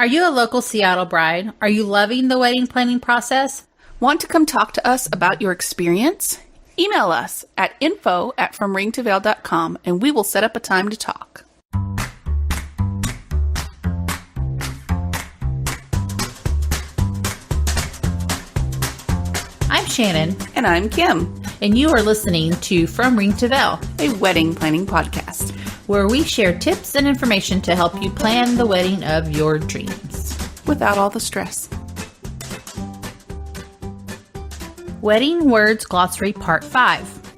Are you a local Seattle bride? Are you loving the wedding planning process? Want to come talk to us about your experience? Email us at info@fromringtoveil.com and we will set up a time to talk. I'm Shannon. And I'm Kim, And you are listening to From Ring to Veil, a wedding planning podcast, where we share tips and information to help you plan the wedding of your dreams. without all the stress. Wedding Words Glossary Part 5.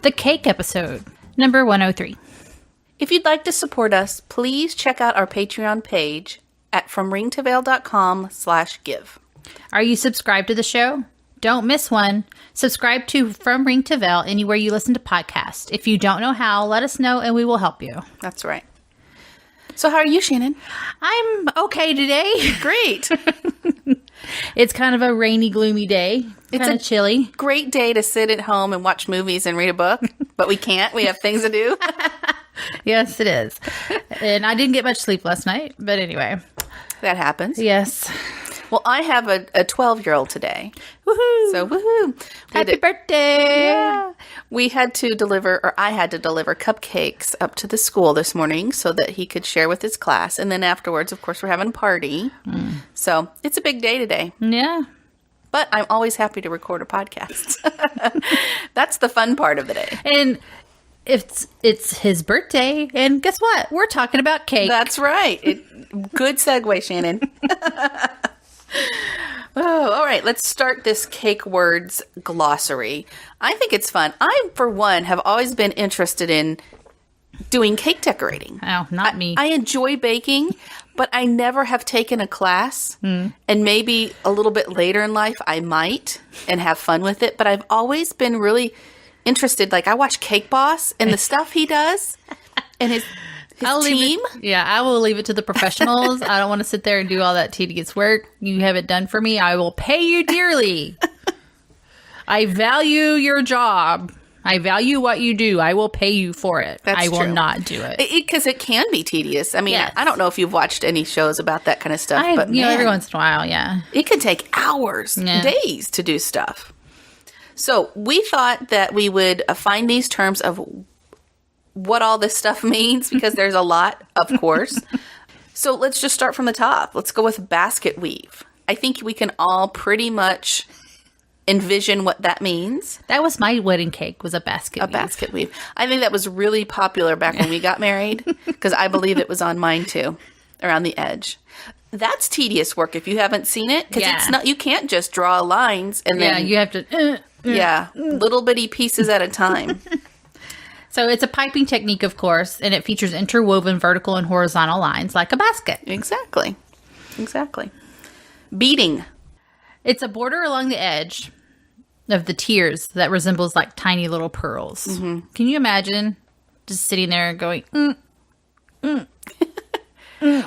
The Cake Episode, number 103. If you'd like to support us, please check out our Patreon page at fromringtoveil.com/give. Are you subscribed to the show? Don't miss one. Subscribe to From Ring to Veil anywhere you listen to podcasts. If you don't know how, let us know and we will help you. That's right. So how are you, Shannon? I'm okay today. Great. It's kind of a rainy, gloomy day. It's kind of chilly. Great day to sit at home and watch movies and read a book, but we can't. We have things to do. Yes, it is. And I didn't get much sleep last night, but anyway. That happens. Yes. Well, I have a 12-year-old today. Woohoo! So, woohoo. Happy birthday! Yeah. I had to deliver cupcakes up to the school this morning so that he could share with his class. And then afterwards, of course, we're having a party. So, it's a big day today. Yeah. But I'm always happy to record a podcast. That's the fun part of the day. And it's his birthday, and guess what? We're talking about cake. That's right. Good segue, Shannon. Oh, all right. Let's start this cake words glossary. I think it's fun. I, for one, have always been interested in doing cake decorating. Oh, not me. I enjoy baking, but I never have taken a class. And maybe a little bit later in life, I might and have fun with it. But I've always been really interested. Like, I watch Cake Boss and the stuff he does and his team. I will leave it to the professionals. I don't want to sit there and do all that tedious work. You have it done for me. I will pay you dearly. I value your job. I value what you do. I will pay you for it. I will not do it. Because it can be tedious. I mean, Yes. I don't know if you've watched any shows about that kind of stuff, but every once in a while, yeah. it could take hours, days to do stuff. So we thought that we would find these terms of what all this stuff means, because there's a lot, of course. So let's just start from the top. Let's go with basket weave. I think we can all pretty much envision what that means. That was my wedding cake, was a basket weave. Basket weave. I think that was really popular back when we got married, because I believe it was on mine too, around the edge. That's tedious work if you haven't seen it, because it's not. You can't just draw lines and then you have to. Little bitty pieces at a time. So it's a piping technique, of course, and it features interwoven vertical and horizontal lines like a basket. Exactly. Beading. It's a border along the edge of the tiers that resembles like tiny little pearls. Can you imagine just sitting there and going,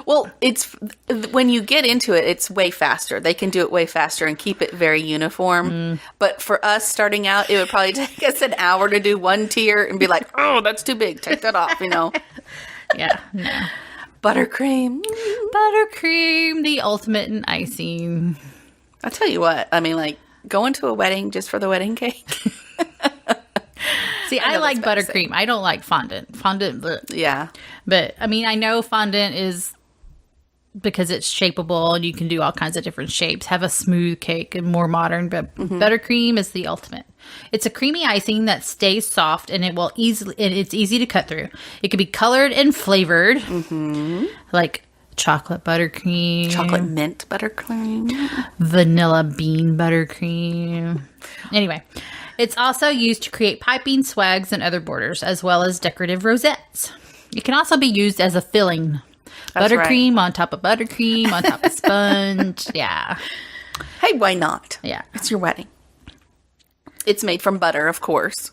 Well, it's when you get into it, it's way faster. They can do it way faster and keep it very uniform. But for us starting out, it would probably take us an hour to do one tier and be like, oh, that's too big. Take that off, Yeah, no. Buttercream. Buttercream, the ultimate in icing. I'll tell you what. I mean, like, going to a wedding just for the wedding cake. See, I like buttercream. I don't like fondant. Fondant, bleh. Yeah. But, I mean, I know fondant is because it's shapeable and you can do all kinds of different shapes, have a smooth cake and more modern, but buttercream is the ultimate. It's a creamy icing that stays soft and it's easy to cut through. It can be colored and flavored, like chocolate buttercream, chocolate mint buttercream, vanilla bean buttercream. Anyway, it's also used to create piping, swags, and other borders, as well as decorative rosettes. It can also be used as a filling. That's buttercream on top of buttercream, on top of sponge. Yeah. Hey, why not? Yeah. It's your wedding. It's made from butter, of course.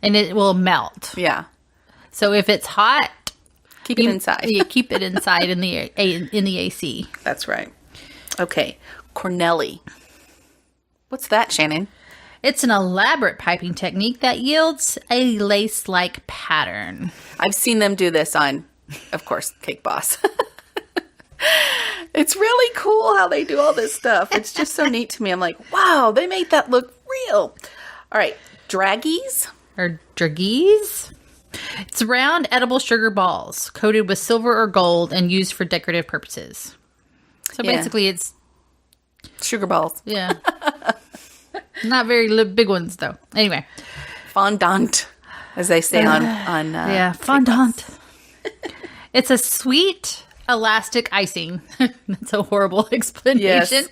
And it will melt. Yeah. So if it's hot, keep it inside. You keep it inside in the AC. That's right. Okay. Cornelli. What's that, Shannon? It's an elaborate piping technique that yields a lace-like pattern. I've seen them do this on, of course, Cake Boss. It's really cool how they do all this stuff. It's just so neat to me. I'm like, wow, they made that look real. All right, Dragees. Or Dragees. It's round edible sugar balls coated with silver or gold and used for decorative purposes. So basically it's... Sugar balls. Yeah. Not very big ones, though. Anyway. Fondant, as they say on yeah, fondant. It's a sweet, elastic icing. That's a horrible explanation. Yes.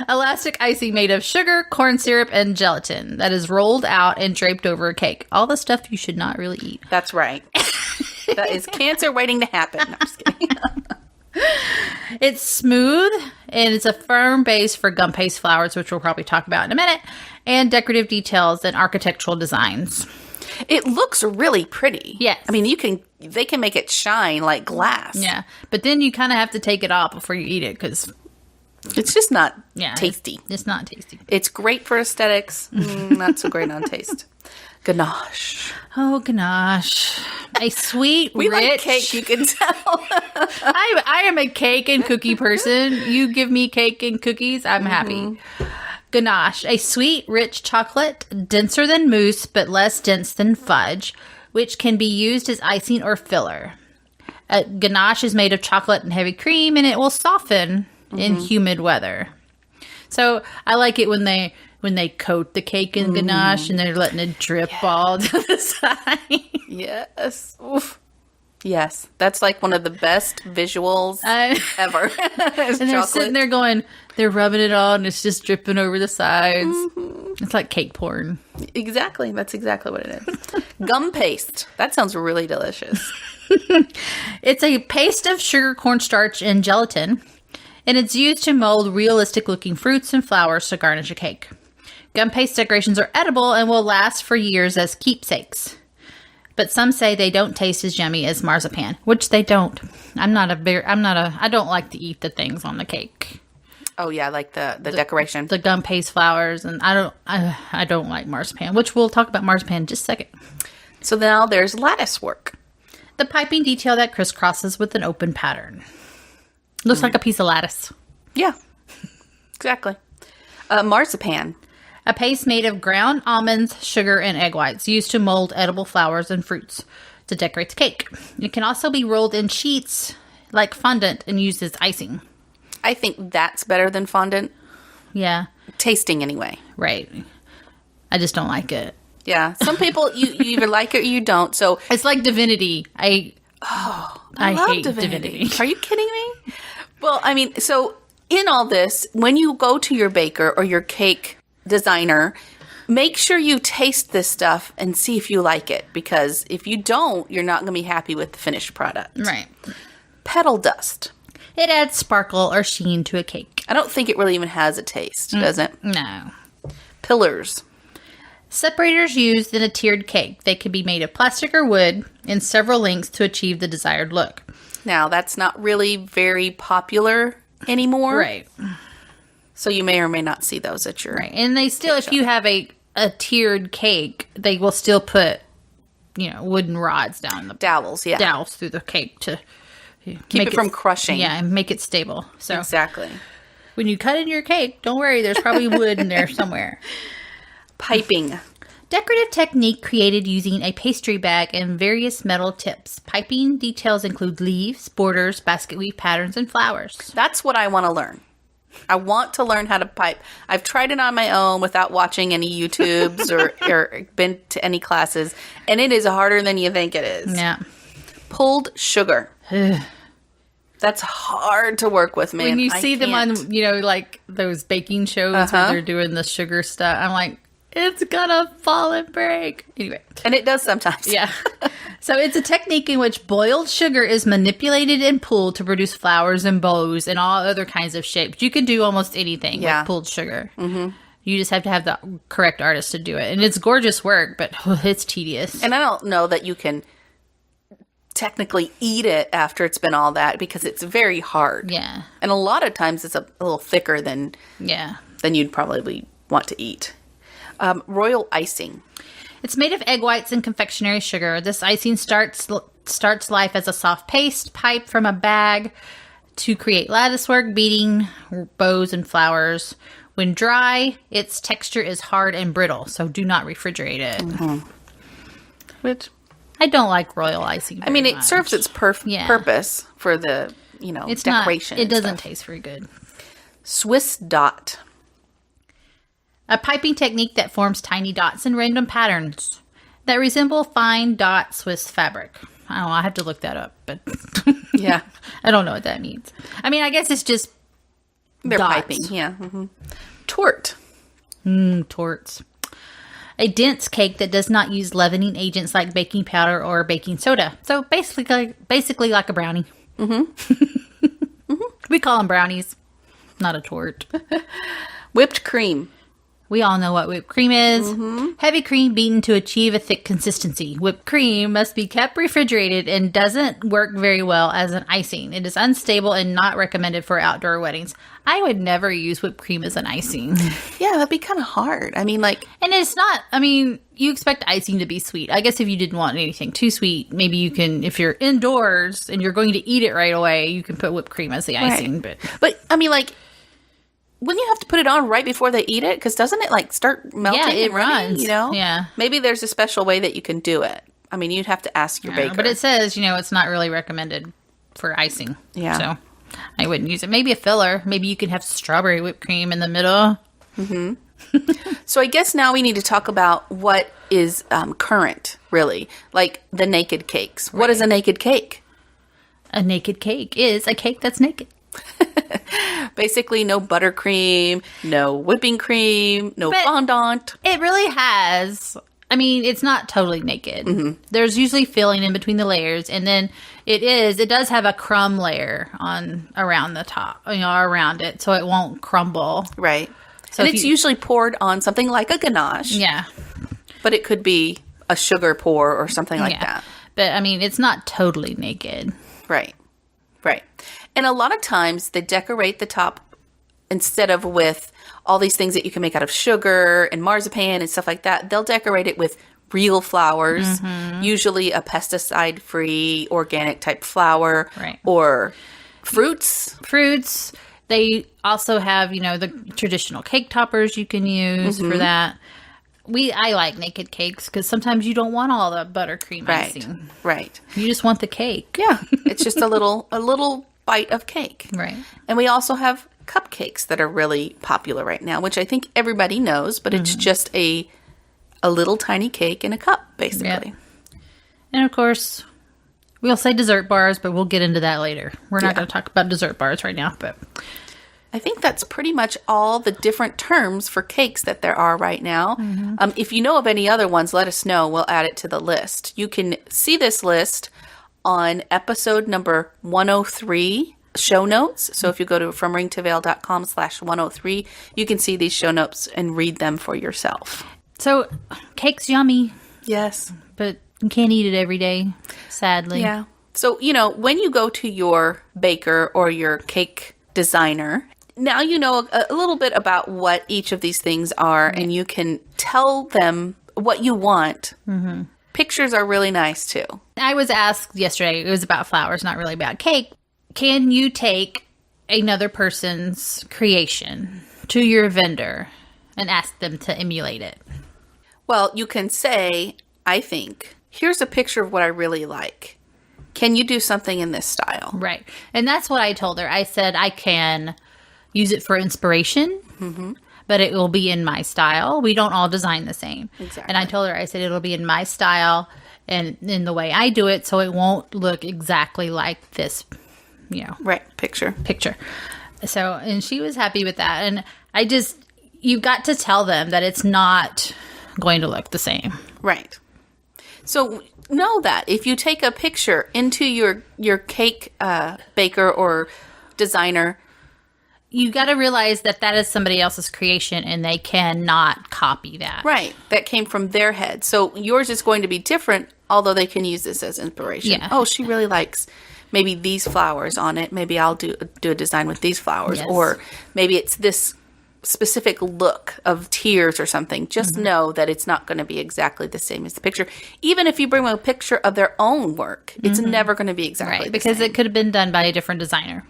Elastic icing made of sugar, corn syrup, and gelatin that is rolled out and draped over a cake. All the stuff you should not really eat. That's right. That is cancer waiting to happen. No, I'm just kidding. It's smooth, and it's a firm base for gum paste flowers, which we'll probably talk about in a minute, and decorative details and architectural designs. It looks really pretty. Yes. I mean, they can make it shine like glass. Yeah, but then you kind of have to take it off before you eat it, because... It's just not tasty. It's not tasty. It's great for aesthetics. Not so great on taste. Ganache. Oh, ganache. A sweet, we rich... like cake, you can tell. I am a cake and cookie person. You give me cake and cookies, I'm happy. Ganache. A sweet, rich chocolate, denser than mousse, but less dense than fudge, which can be used as icing or filler. Ganache is made of chocolate and heavy cream, and it will soften in humid weather. So I like it when they coat the cake in ganache and they're letting it drip all to the side. Yes. Oof. Yes. That's like one of the best visuals ever. And they're sitting there going, they're rubbing it all and it's just dripping over the sides. It's like cake porn. Exactly. That's exactly what it is. Gum paste. That sounds really delicious. It's a paste of sugar, cornstarch, and gelatin. And it's used to mold realistic-looking fruits and flowers to garnish a cake. Gum paste decorations are edible and will last for years as keepsakes. But some say they don't taste as yummy as marzipan, which they don't. I don't like to eat the things on the cake. Oh yeah, like the decoration. The gum paste flowers, and I don't like marzipan, which we'll talk about marzipan in just a second. So now there's latticework. The piping detail that crisscrosses with an open pattern. Looks like a piece of lattice. Yeah, exactly. Marzipan. A paste made of ground almonds, sugar, and egg whites used to mold edible flowers and fruits to decorate the cake. It can also be rolled in sheets like fondant and used as icing. I think that's better than fondant. Yeah. Tasting anyway. Right. I just don't like it. Yeah. Some people, you either like it or you don't. So it's like divinity. I love hate divinity. Are you kidding me? Well, I mean, so in all this, when you go to your baker or your cake designer, make sure you taste this stuff and see if you like it. Because if you don't, you're not going to be happy with the finished product. Right. Petal dust. It adds sparkle or sheen to a cake. I don't think it really even has a taste, does it? No. Pillars. Separators used in a tiered cake. They could be made of plastic or wood in several lengths to achieve the desired look. Now, that's not really very popular anymore. Right. So you may or may not see those at your... Right. And they still, if you have a tiered cake, they will still put, wooden rods down the... Dowels, yeah. Dowels through the cake to... Keep it from crushing. Yeah, and make it stable. So exactly. When you cut in your cake, don't worry, there's probably wood in there somewhere. Piping. Decorative technique created using a pastry bag and various metal tips. Piping details include leaves, borders, basket weave patterns, and flowers. That's what I want to learn. I want to learn how to pipe. I've tried it on my own without watching any YouTubes or been to any classes, and it is harder than you think it is. Yeah. Pulled sugar. That's hard to work with, man. When you see them on, like those baking shows where they're doing the sugar stuff, I'm like, it's gonna fall and break. Anyway. And it does sometimes. Yeah. So it's a technique in which boiled sugar is manipulated and pulled to produce flowers and bows and all other kinds of shapes. You can do almost anything with pulled sugar. Mm-hmm. You just have to have the correct artist to do it. And it's gorgeous work, but it's tedious. And I don't know that you can technically eat it after it's been all that because it's very hard. Yeah. And a lot of times it's a little thicker than you'd probably want to eat. Royal icing. It's made of egg whites and confectionery sugar. This icing starts starts life as a soft paste pipe from a bag to create latticework, beading, bows, and flowers. When dry, its texture is hard and brittle, so do not refrigerate it. Mm-hmm. Which I don't like royal icing. I mean, it much. serves its purpose for the, it's decoration. It doesn't taste very good. Swiss dot. A piping technique that forms tiny dots in random patterns that resemble fine dot Swiss fabric. I don't know. I have to look that up, but yeah, I don't know what that means. I mean, I guess it's just they're dots. piping. Yeah. Mm-hmm. Torte. Tortes. A dense cake that does not use leavening agents like baking powder or baking soda. So basically like a brownie. We call them brownies, not a torte. Whipped cream. We all know what whipped cream is. Heavy cream beaten to achieve a thick consistency. Whipped cream must be kept refrigerated and doesn't work very well as an icing. It is unstable and not recommended for outdoor weddings. I would never use whipped cream as an icing. Yeah, that'd be kind of hard. I mean, like... And it's not... I mean, you expect icing to be sweet. I guess if you didn't want anything too sweet, maybe you can... If you're indoors and you're going to eat it right away, you can put whipped cream as the icing. Right. But, I mean, like... Wouldn't you have to put it on right before they eat it? Because doesn't it, like, start melting? Yeah, it and running, runs. You know? Yeah. Maybe there's a special way that you can do it. I mean, you'd have to ask your baker. But it says, it's not really recommended for icing. Yeah. So I wouldn't use it. Maybe a filler. Maybe you could have strawberry whipped cream in the middle. So I guess now we need to talk about what is current, really. Like the naked cakes. Right. What is a naked cake? A naked cake is a cake that's naked. Basically, no buttercream, no whipping cream, no fondant. It really has. I mean, it's not totally naked. There's usually filling in between the layers, and then it does have a crumb layer around the top, around it, so it won't crumble. Right. So and it's usually poured on something like a ganache. Yeah. But it could be a sugar pour or something like that. But, I mean, it's not totally naked. Right. Right. And a lot of times they decorate the top instead of with all these things that you can make out of sugar and marzipan and stuff like that. They'll decorate it with real flowers, usually a pesticide-free organic type flower, or fruits. Fruits. They also have, the traditional cake toppers you can use for that. I like naked cakes because sometimes you don't want all the buttercream icing. Right. You just want the cake. Yeah. It's just a little bite of cake. Right. And we also have cupcakes that are really popular right now, which I think everybody knows, but it's just a little tiny cake in a cup, basically. Yep. And of course, we'll say dessert bars, but we'll get into that later. We're not going to talk about dessert bars right now, but I think that's pretty much all the different terms for cakes that there are right now. If you know of any other ones, let us know. We'll add it to the list. You can see this list on episode number 103 show notes. So if you go to fromringtoveil.com/103, you can see these show notes and read them for yourself. So cake's yummy. Yes. But you can't eat it every day, sadly. Yeah. So, when you go to your baker or your cake designer, now you know a little bit about what each of these things are, and you can tell them what you want. Pictures are really nice, too. I was asked yesterday, it was about flowers, not really about cake. Can you take another person's creation to your vendor and ask them to emulate it? Well, you can say, I think, here's a picture of what I really like. Can you do something in this style? Right. And that's what I told her. I said I can use it for inspiration, but it will be in my style. We don't all design the same. Exactly. And I told her, I said, it'll be in my style and in the way I do it, so it won't look exactly like this, picture. So, and she was happy with that. And you've got to tell them that it's not going to look the same. Right. So know that if you take a picture into your cake baker or designer, you got to realize that is somebody else's creation and they cannot copy that. Right. That came from their head. So yours is going to be different, although they can use this as inspiration. Yeah. Oh, she really likes maybe these flowers on it. Maybe I'll do a design with these flowers. Yes. Or maybe it's this specific look of tears or something, just know that it's not going to be exactly the same as the picture. Even if you bring a picture of their own work, it's never going to be exactly the same. Because it could have been done by a different designer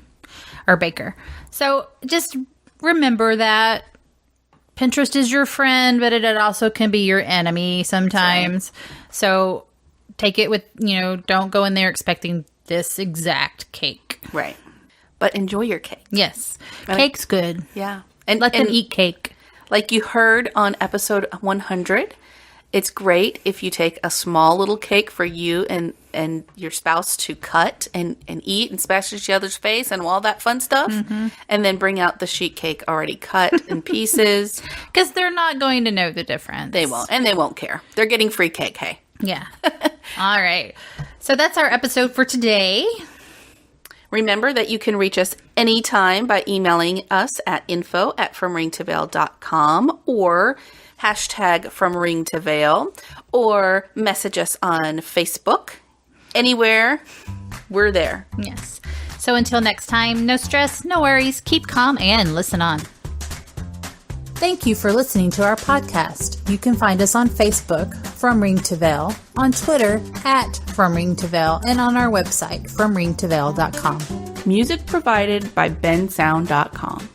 or baker. So just remember that Pinterest is your friend, but it also can be your enemy sometimes. Right. So take it with, don't go in there expecting this exact cake. Right. But enjoy your cake. Yes. Cake's good. Yeah. And let them eat cake. Like you heard on episode 100, it's great if you take a small little cake for you and your spouse to cut and eat and smash each other's face and all that fun stuff. And then bring out the sheet cake already cut in pieces. Because they're not going to know the difference. They won't. And they won't care. They're getting free cake, hey. Yeah. All right. So that's our episode for today. Remember that you can reach us anytime by emailing us at info@fromringtoveil.com or #fromringtoveil or message us on Facebook. Anywhere, we're there. Yes. So until next time, no stress, no worries, keep calm and listen on. Thank you for listening to our podcast. You can find us on Facebook, From Ring to Veil, on Twitter, @FromRingToVeil, and on our website, FromRingToVeil.com. Music provided by bensound.com.